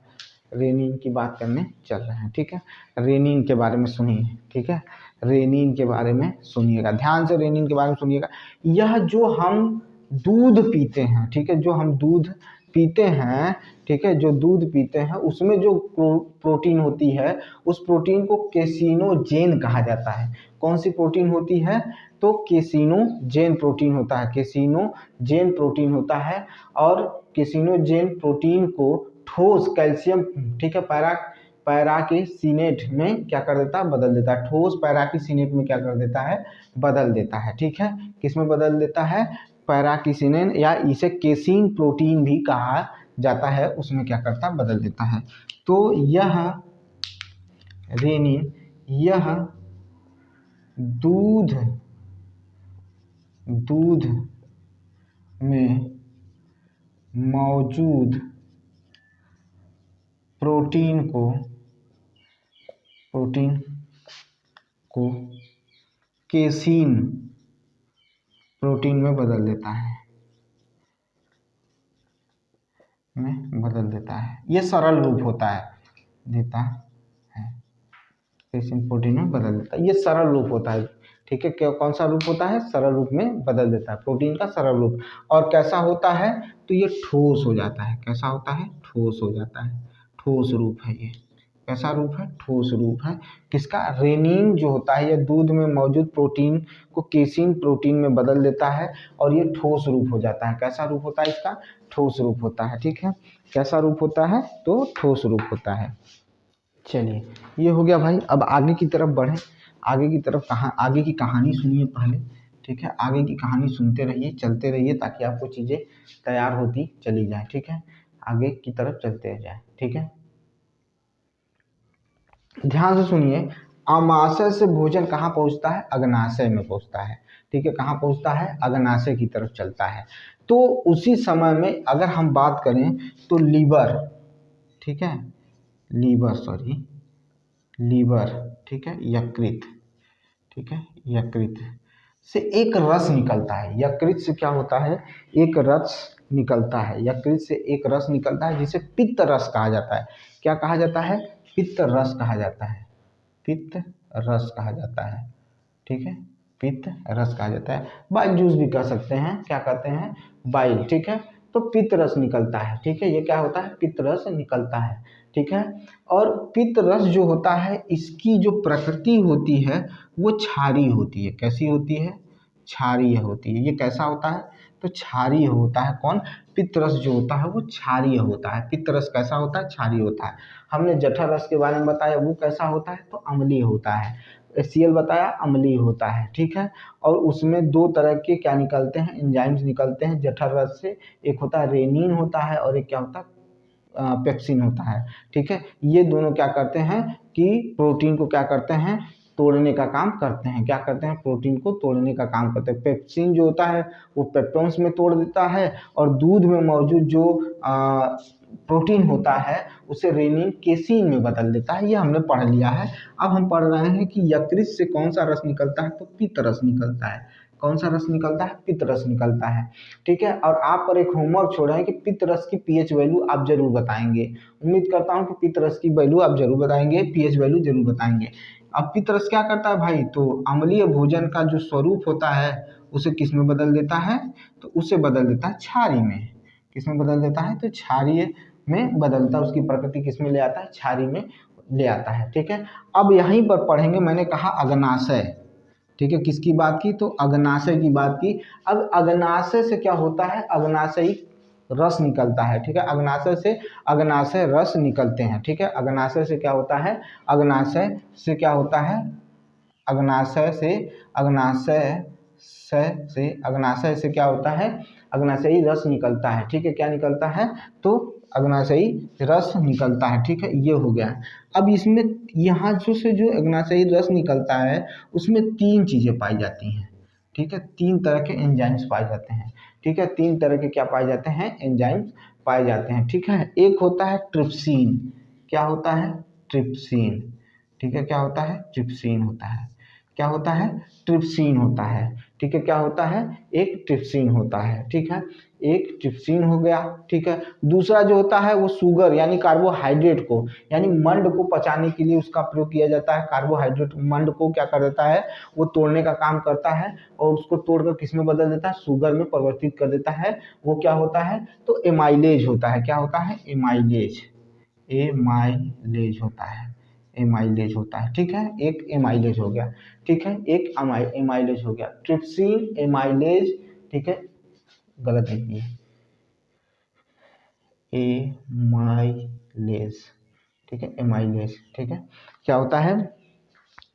रेनिन की बात करने चल रहे हैं। ठीक है, रेनिन के बारे में सुनिए। ठीक है, रेनिन के बारे में सुनिएगा ध्यान से, रेनिन के बारे में सुनिएगा। यह जो हम दूध पीते हैं, ठीक है, जो हम दूध पीते हैं, ठीक है, जो दूध पीते हैं उसमें जो प्रोटीन होती है उस प्रोटीन को केसिनोजेन कहा जाता है। कौन सी प्रोटीन होती है? तो केसिनोजेन प्रोटीन होता है, केसिनोजेन प्रोटीन होता है। और केसिनोजेन प्रोटीन को ठोस कैल्शियम, ठीक है, पैराकिसिनेट में क्या कर देता है? बदल देता है। ठोस पैराकिसिनेट में क्या कर देता है? बदल देता है, ठीक है। किस में बदल देता है? पैराकिसिनेन, या इसे केसिन प्रोटीन भी कहा जाता है, उसमें क्या करता है? बदल देता है। तो यह रेनिन, यह दूध में मौजूद प्रोटीन को केसीन प्रोटीन में बदल देता है, ये सरल रूप होता है, देता है, केसीन प्रोटीन में बदल देता है, ये सरल रूप होता है, ठीक है। कौन सा रूप होता है? सरल रूप में बदल देता है, प्रोटीन का सरल रूप। और कैसा होता है? तो ये ठोस हो जाता है। कैसा होता है? ठोस हो जाता है, ठोस रूप है ये। कैसा रूप है? ठोस रूप है। किसका? रेनिन जो होता है, ये दूध में मौजूद प्रोटीन को केसिन प्रोटीन में बदल देता है और ये ठोस रूप हो जाता है। कैसा रूप होता है इसका? ठोस रूप होता है, ठीक है। कैसा रूप होता है? तो ठोस रूप होता है। चलिए, ये हो गया भाई। अब आगे की तरफ बढ़े। आगे की तरफ आगे की कहानी सुनिए पहले, ठीक है। आगे की कहानी सुनते रहिए, चलते रहिए, ताकि आपको चीज़ें तैयार होती चली जाए, ठीक है। आगे की तरफ चलते जाए, ठीक है। ध्यान से सुनिए। आमाशय से भोजन कहाँ पहुँचता है? अग्नाशय में पहुँचता है, ठीक है। कहाँ पहुँचता है? अग्नाशय की तरफ चलता है। तो उसी समय में अगर हम बात करें तो लीवर, ठीक है, लीवर, ठीक है, यकृत, ठीक है, यकृत से एक रस निकलता है। यकृत से क्या होता है? एक रस निकलता है। यकृत से एक रस निकलता है जिसे पित्त रस कहा जाता है। क्या कहा जाता है? पित्त रस कहा जाता है, पित्त रस कहा जाता है, ठीक है, पित्त रस कहा जाता है। बाइल जूस भी कह सकते हैं। क्या कहते हैं? बाइल, ठीक है। तो पित्त रस निकलता है, ठीक है। ये क्या होता है? पित्त रस निकलता है, ठीक है। और पित्त रस जो होता है, इसकी जो प्रकृति होती है वो क्षारीय होती है। कैसी होती है? क्षारीय होती है। ये कैसा होता है? तो क्षारीय होता है। कौन? पित्त रस जो होता है वो क्षारीय होता है। पित्त रस कैसा होता है? क्षारीय होता है। हमने जठर रस के बारे में बताया, वो कैसा होता है? तो अम्लीय होता है। HCl बताया, अम्लीय होता है, ठीक है। और उसमें दो तरह के क्या निकलते हैं? एंजाइम्स निकलते हैं जठर रस से। एक होता है रेनिन होता है, और एक क्या होता है? पेप्सिन होता है, ठीक है। ये दोनों क्या करते हैं कि प्रोटीन को क्या करते हैं? तोड़ने का काम करते हैं। क्या करते हैं? प्रोटीन को तोड़ने का काम करते हैं। पेप्सिन जो होता है वो पेप्टोन्स में तोड़ देता है, और दूध में मौजूद जो प्रोटीन होता है उसे रेनिन केसीन में बदल देता है। ये हमने पढ़ लिया है। अब हम पढ़ रहे हैं कि यकृत से कौन सा रस निकलता है? तो पित्त रस निकलता है। कौन सा रस निकलता है? पित्त रस निकलता है, ठीक है। और आप पर एक होमवर्क छोड़ा है कि पित्त रस की पीएच वैल्यू आप जरूर बताएंगे। उम्मीद करता हूं कि पित्त रस की वैल्यू आप जरूर बताएंगे, पीएच वैल्यू जरूर बताएंगे। अब पित्त रस क्या करता है भाई? तो अम्लीय भोजन का जो स्वरूप होता है उसे किस में बदल देता है? तो उसे बदल देता है क्षारीय में। किस में बदल देता है? तो क्षारीय में बदलता है। उसकी प्रकृति किस में ले आता है? क्षारीय में ले आता है, ठीक है। अब यहीं पर पढ़ेंगे, मैंने कहा अग्नाशय, ठीक है। किसकी बात की? तो अग्नाशय की बात की। अब अग्नाशय से क्या होता है? अग्नाशयी रस निकलता है, ठीक है। अग्नाशय से अग्नाशय रस निकलते हैं, ठीक है। अग्नाशय से क्या होता है? अग्नाशय से क्या होता है? अग्नाशय से क्या होता है? अग्नाशयी रस निकलता है, ठीक है। क्या निकलता है? तो अग्नाशयी रस निकलता है, ठीक है। ये हो गया। अब इसमें यहाँ जो अग्नाशयी रस निकलता है उसमें तीन चीज़ें पाई जाती हैं, ठीक है। तीन तरह के एंजाइम्स पाए जाते हैं, ठीक है। तीन तरह के क्या पाए जाते हैं? एंजाइम्स पाए जाते हैं, ठीक है। एक होता है ट्रिप्सिन। क्या होता है? ट्रिप्सिन, ठीक है। क्या होता है? ट्रिप्सिन होता है। क्या होता है? ट्रिप्सिन होता है, ठीक ठीक है, क्या होता है, एक ट्रिप्सिन होता है। ठीक है, एक ट्रिप्सिन हो गया। ठीक है, दूसरा जो होता है वो शुगर यानी कार्बोहाइड्रेट को, यानी मंड को पचाने के लिए उसका प्रयोग किया जाता है। कार्बोहाइड्रेट मंड को क्या कर देता है, वो तोड़ने का काम करता है और उसको तोड़कर किस में बदल देता है, शुगर में परिवर्तित कर देता है। वो क्या होता है, तो एमाइलेज होता है। क्या होता है, एमाइलेज, एमाइलेज होता है, एमाइलेज होता है। ठीक है, एक एमाइलेज हो गया। ठीक है, एक एमाइलेज हो गया, ट्रिप्सिन एमाइलेज। ठीक है, गलत लिख दिए, एमाइलेज। ठीक है, एमाइलेज। ठीक है, क्या होता है,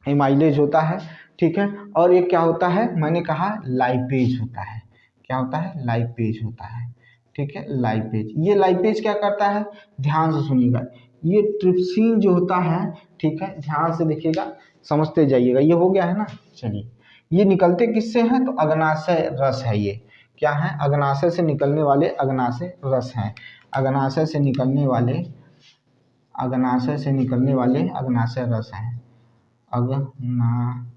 एमाइलेज होता है। ठीक है, और एक क्या होता है, मैंने कहा लाइपेज होता है। क्या होता है, लाइपेज होता है। ठीक है, लाइपेज। ये लाइपेज क्या करता है, ध्यान से सुनिएगा, ये ट्रिप्सिन जो होता है, ठीक है, ध्यान से देखिएगा, समझते जाइएगा। ये हो गया है ना, चलिए, ये निकलते किससे हैं, तो अग्नाशय रस है। ये क्या है, अग्नाशय से निकलने वाले अग्नाशय रस हैं। अग्नाशय से निकलने वाले, अग्नाशय से निकलने वाले अग्नाशय रस हैं, अग्नाशय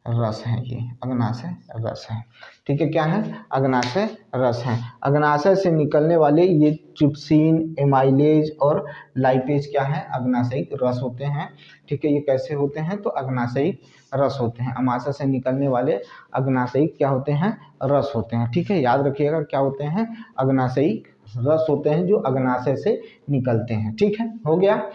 रस है। ये अग्नाशय रस है। ठीक है, क्या है, अग्नाशय रस है। अग्नाशय से निकलने वाले ये ट्रिप्सिन, एमाइलेज और लाइपेज क्या है, अग्नाशयिक रस होते हैं। ठीक है, ये कैसे होते हैं, तो अग्नाशयिक रस होते हैं। अग्नाशय से निकलने वाले अग्नाशयिक क्या होते हैं, रस होते हैं। ठीक है, याद रखिएगा, क्या होते हैं, अग्नाशयिक रस होते हैं जो अग्नाशय से निकलते हैं। ठीक है, हो गया।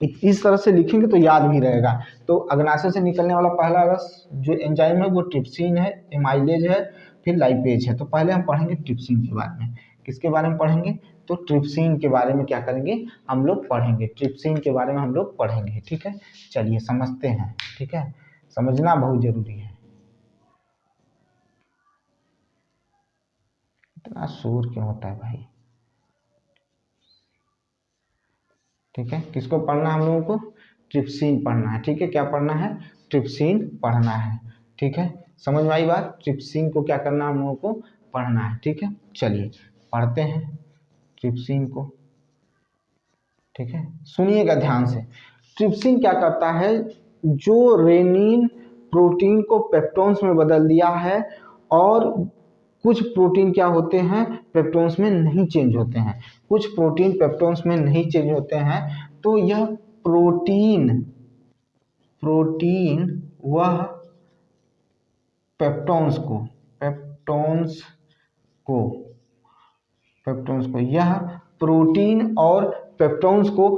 इस तरह से लिखेंगे तो याद भी रहेगा। तो अग्नाशय से निकलने वाला पहला रस जो एंजाइम है वो ट्रिप्सिन है, एमाइलेज है, फिर लाइपेज है। तो पहले हम पढ़ेंगे ट्रिप्सिन के बारे में। किसके बारे में पढ़ेंगे, तो ट्रिप्सिन के बारे में क्या करेंगे, हम लोग पढ़ेंगे, ट्रिप्सिन के बारे में हम लोग पढ़ेंगे। ठीक है, चलिए समझते हैं। ठीक है, समझना बहुत जरूरी है। इतना शोर क्यों होता है भाई। ठीक है, किसको पढ़ना है हम लोगों को, ट्रिप्सिन पढ़ना है। ठीक है, क्या पढ़ना है, ट्रिप्सिन पढ़ना है। ठीक है, समझ में आई बात, ट्रिप्सिन को क्या करना है, हम लोगों को पढ़ना है। ठीक है, चलिए पढ़ते हैं ट्रिप्सिन को। ठीक है, सुनिएगा ध्यान से। ट्रिप्सिन क्या करता है, जो रेनिन प्रोटीन को पेप्टोन्स में बदल दिया है, और कुछ प्रोटीन क्या होते हैं, पेप्टोन्स में नहीं चेंज होते हैं। कुछ प्रोटीन पेप्टोन्स में नहीं चेंज होते हैं, तो यह प्रोटीन, प्रोटीन वह पेप्टोन्स को, पेप्टोन्स को, पेप्टोन्स को, यह प्रोटीन और पेप्टोन्स को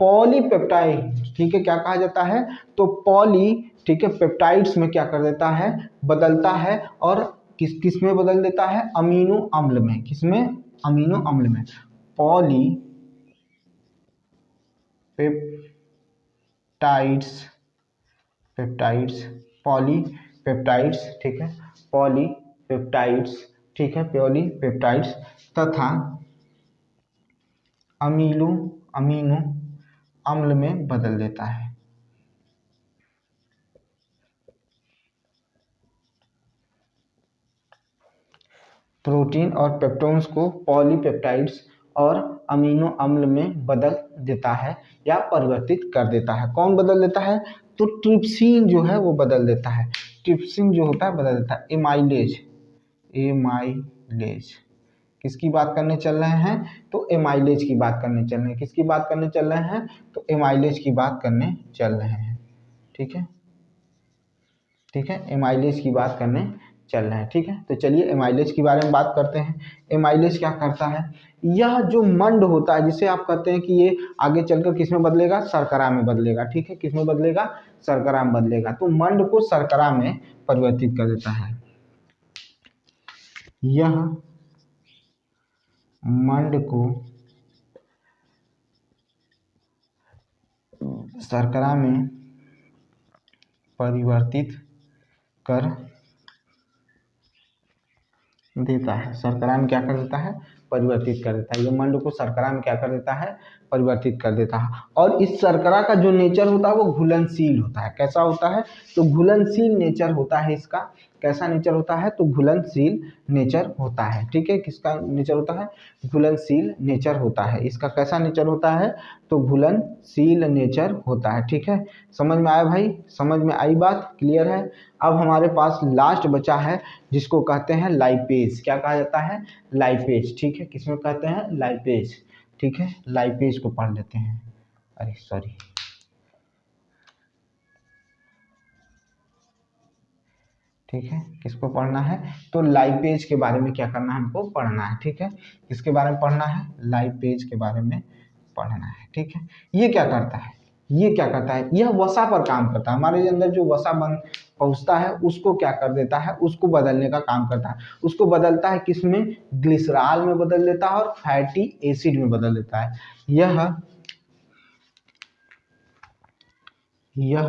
पॉलीपेप्टाइड, ठीक है, क्या कहा जाता है, तो पॉली, ठीक है, पेप्टाइड्स में क्या कर देता है, बदलता है। और किस किस में बदल देता है, अमीनो अम्ल में। किसमें, अमीनो अम्ल में। Poly peptides, peptides, polypeptides. ठीक है, पॉलीपेप्टाइड्स। ठीक है, पॉलीपेप्टाइड्स तथा अमीनो, अमीनो अम्ल में बदल देता है। प्रोटीन और पेप्टोन्स को पॉलीपेप्टाइड्स और अमीनो अम्ल में बदल देता है या परिवर्तित कर देता है। कौन बदल देता है, तो ट्रिप्सिन जो है वो बदल देता है। ट्रिप्सिन जो होता है बदल देता है। एमाइलेज, एमाइलेज किसकी बात करने चल रहे हैं, तो एमाइलेज की बात करने चल रहे हैं। किसकी बात करने चल रहे हैं, तो एमाइलेज की बात करने चल रहे हैं। ठीक है, ठीक है, एमाइलेज की बात करने चल रहे हैं। ठीक है, तो चलिए एमाइलेज के बारे में बात करते हैं। एमाइलेज क्या करता है, यह जो मंड होता है, जिसे आप कहते हैं कि ये आगे चलकर किस में बदलेगा, शर्करा में बदलेगा। ठीक है, किस में बदलेगा, शर्करा में बदलेगा। तो मंड को शर्करा में परिवर्तित कर देता है। यह मंड को शर्करा में परिवर्तित कर देता है। शर्करा में क्या कर देता है, परिवर्तित कर देता है। यमंड को शर्करा में क्या कर देता है, परिवर्तित कर देता है। और इस शर्करा का जो नेचर होता है वो घुलनशील होता है। कैसा होता है, तो घुलनशील नेचर होता है इसका। कैसा नेचर होता है, तो घुलनशील नेचर होता है। ठीक है, किसका नेचर होता है, घुलनशील नेचर होता है इसका। कैसा नेचर होता है, तो घुलनशील नेचर होता है। ठीक है, समझ में आया भाई, समझ में आई बात, क्लियर है। अब हमारे पास लास्ट बचा है जिसको कहते हैं लाइपेज। क्या कहा जाता है, लाइपेज। ठीक है, किसमें कहते हैं, लाइपेज। ठीक है, लाइपेज को पढ़ लेते हैं। अरे सॉरी, ठीक है, किसको पढ़ना है, तो लाइपेज के बारे में क्या करना है, हमको पढ़ना है। ठीक है, किसके बारे में पढ़ना है, लाइपेज के बारे में पढ़ना है। ठीक है, ये क्या करता है, ये क्या करता है, यह वसा पर काम करता है। हमारे अंदर जो वसा बन पहुंचता है उसको क्या कर देता है, उसको बदलने का काम करता है। उसको बदलता है किसमें, ग्लिसरॉल में बदल देता है और फैटी एसिड में बदल देता है। यह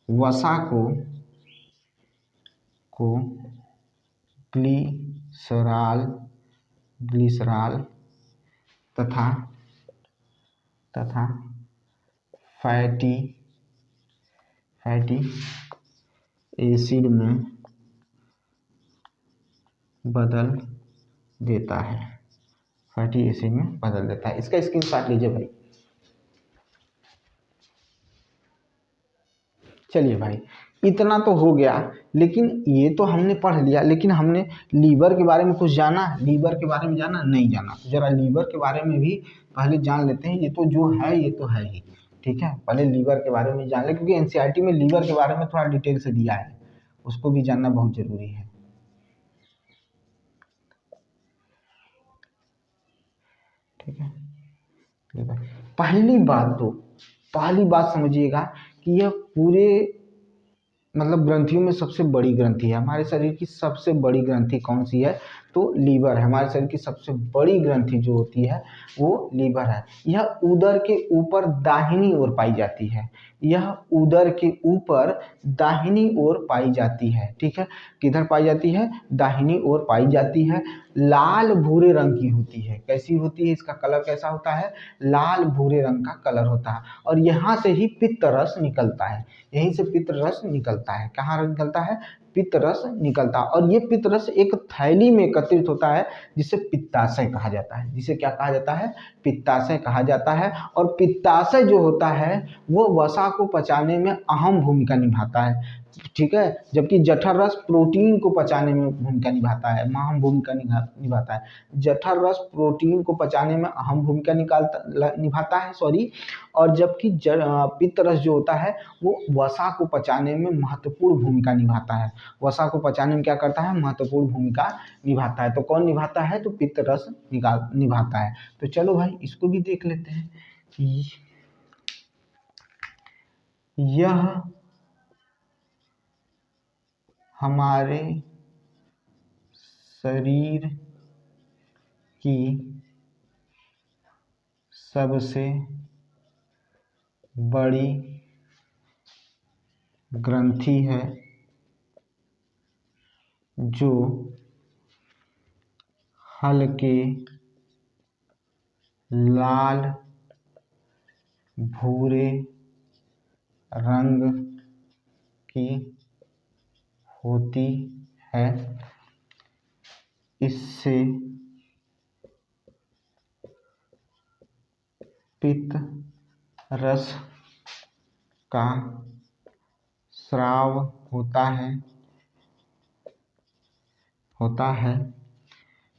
वसा को ग्लिसरॉल तथा फैटी एसिड में बदल देता है। फैटी एसिड में बदल देता है। इसका स्क्रीनशॉट लीजिए भाई। चलिए भाई, इतना तो हो गया, लेकिन ये तो हमने पढ़ लिया, लेकिन हमने लीवर के बारे में कुछ जाना, लीवर के बारे में जाना, नहीं जाना। तो जरा लीवर के बारे में भी पहले जान लेते हैं। ये तो जो है ये तो है ही। ठीक है, पहले लीवर के बारे में जान ले, क्योंकि एनसीईआरटी में लीवर के बारे में थोड़ा डिटेल से दिया है, उसको भी जानना बहुत जरूरी है। ठीक है, पहली बात समझिएगा कि यह पूरे मतलब ग्रंथियों में सबसे बड़ी ग्रंथि है। हमारे शरीर की सबसे बड़ी ग्रंथि कौन सी है, तो लीवर है। हमारे शरीर की सबसे बड़ी ग्रंथि जो होती है वो लीवर है। यह उदर के ऊपर दाहिनी ओर पाई जाती है। यह उदर के ऊपर दाहिनी ओर पाई जाती है। ठीक है, किधर पाई जाती है, दाहिनी ओर पाई जाती है। लाल भूरे रंग की होती है। कैसी होती है, इसका कलर कैसा होता है, लाल भूरे रंग का कलर होता है। और यहाँ से ही पित्त रस निकलता है, यहीं से पित्त रस निकलता है। कहाँ निकलता है, पित्त रस निकलता है। और ये पित्त रस एक थैली में एकत्रित होता है जिसे पित्ताशय कहा जाता है। जिसे क्या कहा जाता है, पित्ताशय कहा जाता है। और पित्ताशय जो होता है वो वसा को पचाने में अहम भूमिका निभाता है। ठीक है, जबकि जठर रस प्रोटीन को पचाने में भूमिका निभाता है, अहम भूमिका निभाता है। जठर रस प्रोटीन को पचाने में अहम भूमिका निभाता है, सॉरी। और जबकि पित्त रस जो होता है वो वसा को पचाने में महत्वपूर्ण भूमिका निभाता है। वसा को पचाने में क्या करता है, महत्वपूर्ण भूमिका निभाता है। तो कौन निभाता है, तो पित्त रस निभाता है। तो चलो भाई इसको भी देख लेते हैं। यह हमारे शरीर की सबसे बड़ी ग्रंथि है जो हल्के लाल भूरे रंग की होती है। इससे पित्त रस का स्राव होता है।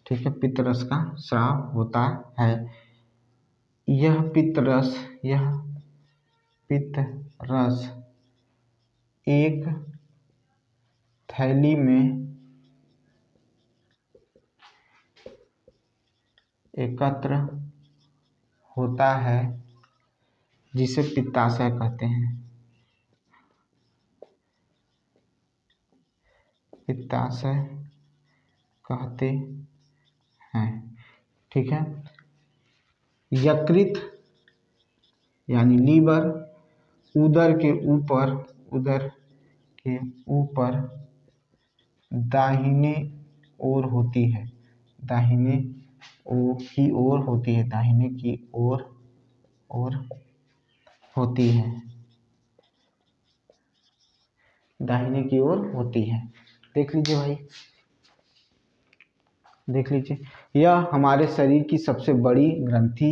ठीक है, पित्त रस का स्राव होता है। यह पित्त रस एक थैली में एकत्र होता है जिसे पित्ताशय कहते हैं। पित्ताशय कहते हैं। ठीक है, यकृत यानी लीवर उदर के ऊपर दाहिने ओर होती है। दाहिने की ओर होती है, दाहिने की ओर होती है, दाहिने की ओर होती है। देख लीजिए भाई, देख लीजिए, यह हमारे शरीर की सबसे बड़ी ग्रंथि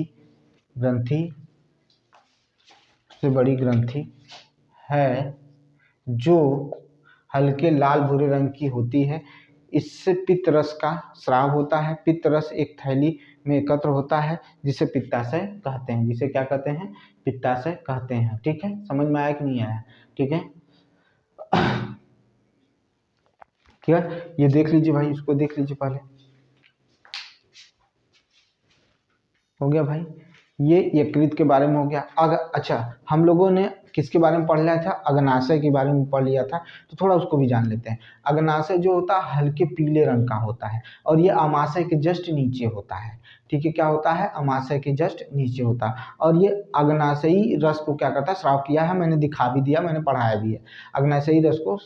है, जो हल्के लाल भूरे रंग की होती है। इससे पित्त रस का स्राव होता है। पित्त रस एक थैली में एकत्र होता है, जिसे पित्ताशय कहते हैं। जिसे क्या कहते हैं? पित्ताशय कहते हैं। ठीक है, समझ में आया कि नहीं आया? ठीक है, ठीक है, ये देख लीजिए भाई, इसको देख लीजिए पहले। हो गया भाई, ये यकृत के बारे में हो गया। अच्छा, हम लोगों ने किसके बारे में पढ़ लिया था? अग्नाशय के बारे में पढ़ लिया था, तो थोड़ा उसको भी जान लेते हैं। अग्नाशय जो होता है हल्के पीले रंग का होता है, और ये अमाशय के जस्ट नीचे होता है। ठीक है, क्या होता है? अमाशय के जस्ट नीचे होता है। और ये अग्नाशयी रस को क्या करता है? स्राव किया है, मैंने दिखा भी दिया, मैंने पढ़ाया भी है। अग्नाशयी रस को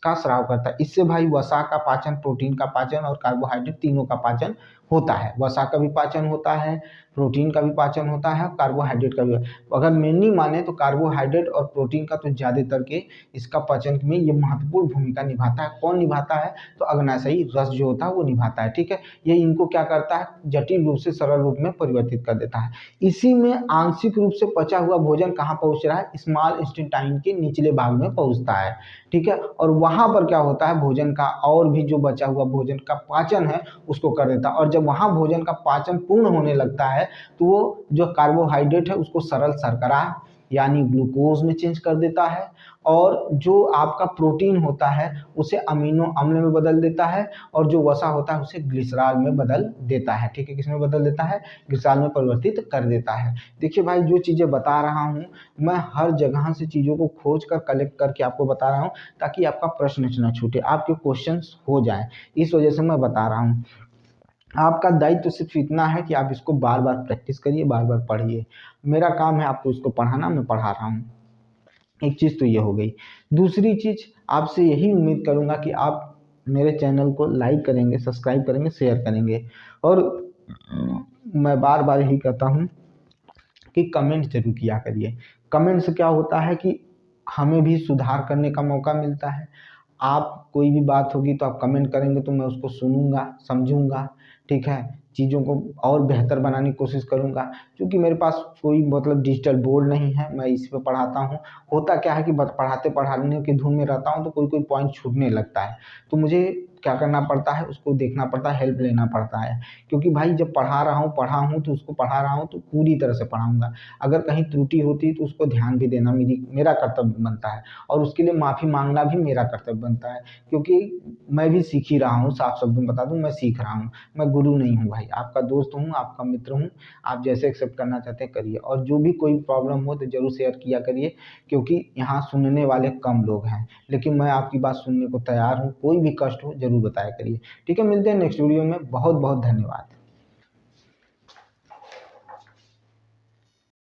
का स्राव करता है। इससे भाई वसा का पाचन, प्रोटीन का पाचन और कार्बोहाइड्रेट तीनों का पाचन होता है। वसा का भी पाचन होता है, प्रोटीन का भी पाचन होता है, कार्बोहाइड्रेट का भी। अगर मेनली माने तो कार्बोहाइड्रेट और प्रोटीन का तो ज़्यादातर के इसका पाचन में ये महत्वपूर्ण भूमिका निभाता है। कौन निभाता है? तो अग्नाशयी रस जो होता है वो निभाता है। ठीक है, ये इनको क्या करता है? जटिल रूप से सरल रूप में परिवर्तित कर देता है। इसी में आंशिक रूप से पचा हुआ भोजन कहाँ पहुँच रहा है? स्मॉल इंटेस्टाइन के निचले भाग में पहुँचता है। ठीक है, और वहाँ पर क्या होता है? भोजन का और भी जो बचा हुआ भोजन का पाचन है उसको कर देता है। और जब वहाँ भोजन का पाचन पूर्ण होने लगता है, तो वो जो कार्बोहाइड्रेट है उसको सरल शर्करा यानी ग्लूकोज में चेंज कर देता है, और जो आपका प्रोटीन होता है उसे अमीनो अम्ल में बदल देता है, और जो वसा होता है उसे ग्लिसरॉल में बदल देता है। ठीक है, किसमें बदल देता है? ग्लिसरॉल में परिवर्तित कर देता है। देखिए भाई, जो चीज़ें बता रहा हूँ मैं हर जगह से चीज़ों को खोज कर कलेक्ट करके आपको बता रहा हूँ, ताकि आपका प्रश्न न छूटे, आपके क्वेश्चंस हो जाएं, इस वजह से मैं बता रहा हूँ। आपका दायित्व सिर्फ इतना है कि आप इसको बार बार प्रैक्टिस करिए, बार बार पढ़िए। मेरा काम है आपको इसको पढ़ाना, मैं पढ़ा रहा हूँ। एक चीज़ तो ये हो गई। दूसरी चीज़, आपसे यही उम्मीद करूँगा कि आप मेरे चैनल को लाइक करेंगे, सब्सक्राइब करेंगे, शेयर करेंगे, और मैं बार बार यही कहता हूँ कि कमेंट जरूर किया करिए। कमेंट से क्या होता है कि हमें भी सुधार करने का मौका मिलता है। आप कोई भी बात होगी तो आप कमेंट करेंगे तो मैं उसको सुनूंगा, समझूंगा। ठीक है, चीज़ों को और बेहतर बनाने की कोशिश करूंगा। क्योंकि मेरे पास कोई मतलब डिजिटल बोर्ड नहीं है, मैं इसी पे पढ़ाता हूँ। होता क्या है कि पढ़ाते पढ़ाने की धुन में रहता हूँ तो कोई कोई पॉइंट छूटने लगता है, तो मुझे क्या करना पड़ता है? उसको देखना पड़ता है, हेल्प लेना पड़ता है। क्योंकि भाई जब पढ़ा हूँ तो उसको पढ़ा रहा हूँ तो पूरी तरह से पढ़ाऊंगा। अगर कहीं त्रुटि होती है तो उसको ध्यान भी देना मेरा कर्तव्य बनता है, और उसके लिए माफ़ी मांगना भी मेरा कर्तव्य बनता है। क्योंकि मैं भी सीख ही रहा हूँ, साफ शब्दों में बता दूँ, मैं सीख रहा हूँ, मैं गुरु नहीं हूँ भाई, आपका दोस्त हूँ, आपका मित्र हूँ। आप जैसे एक्सेप्ट करना चाहते हैं करिए, और जो भी कोई प्रॉब्लम हो तो ज़रूर शेयर किया करिए। क्योंकि यहाँ सुनने वाले कम लोग हैं, लेकिन मैं आपकी बात सुनने को तैयार हूँ। कोई भी कष्ट हो ज़रूर बताया करिए। ठीक है, मिलते हैं नेक्स्ट वीडियो में। बहुत बहुत धन्यवाद।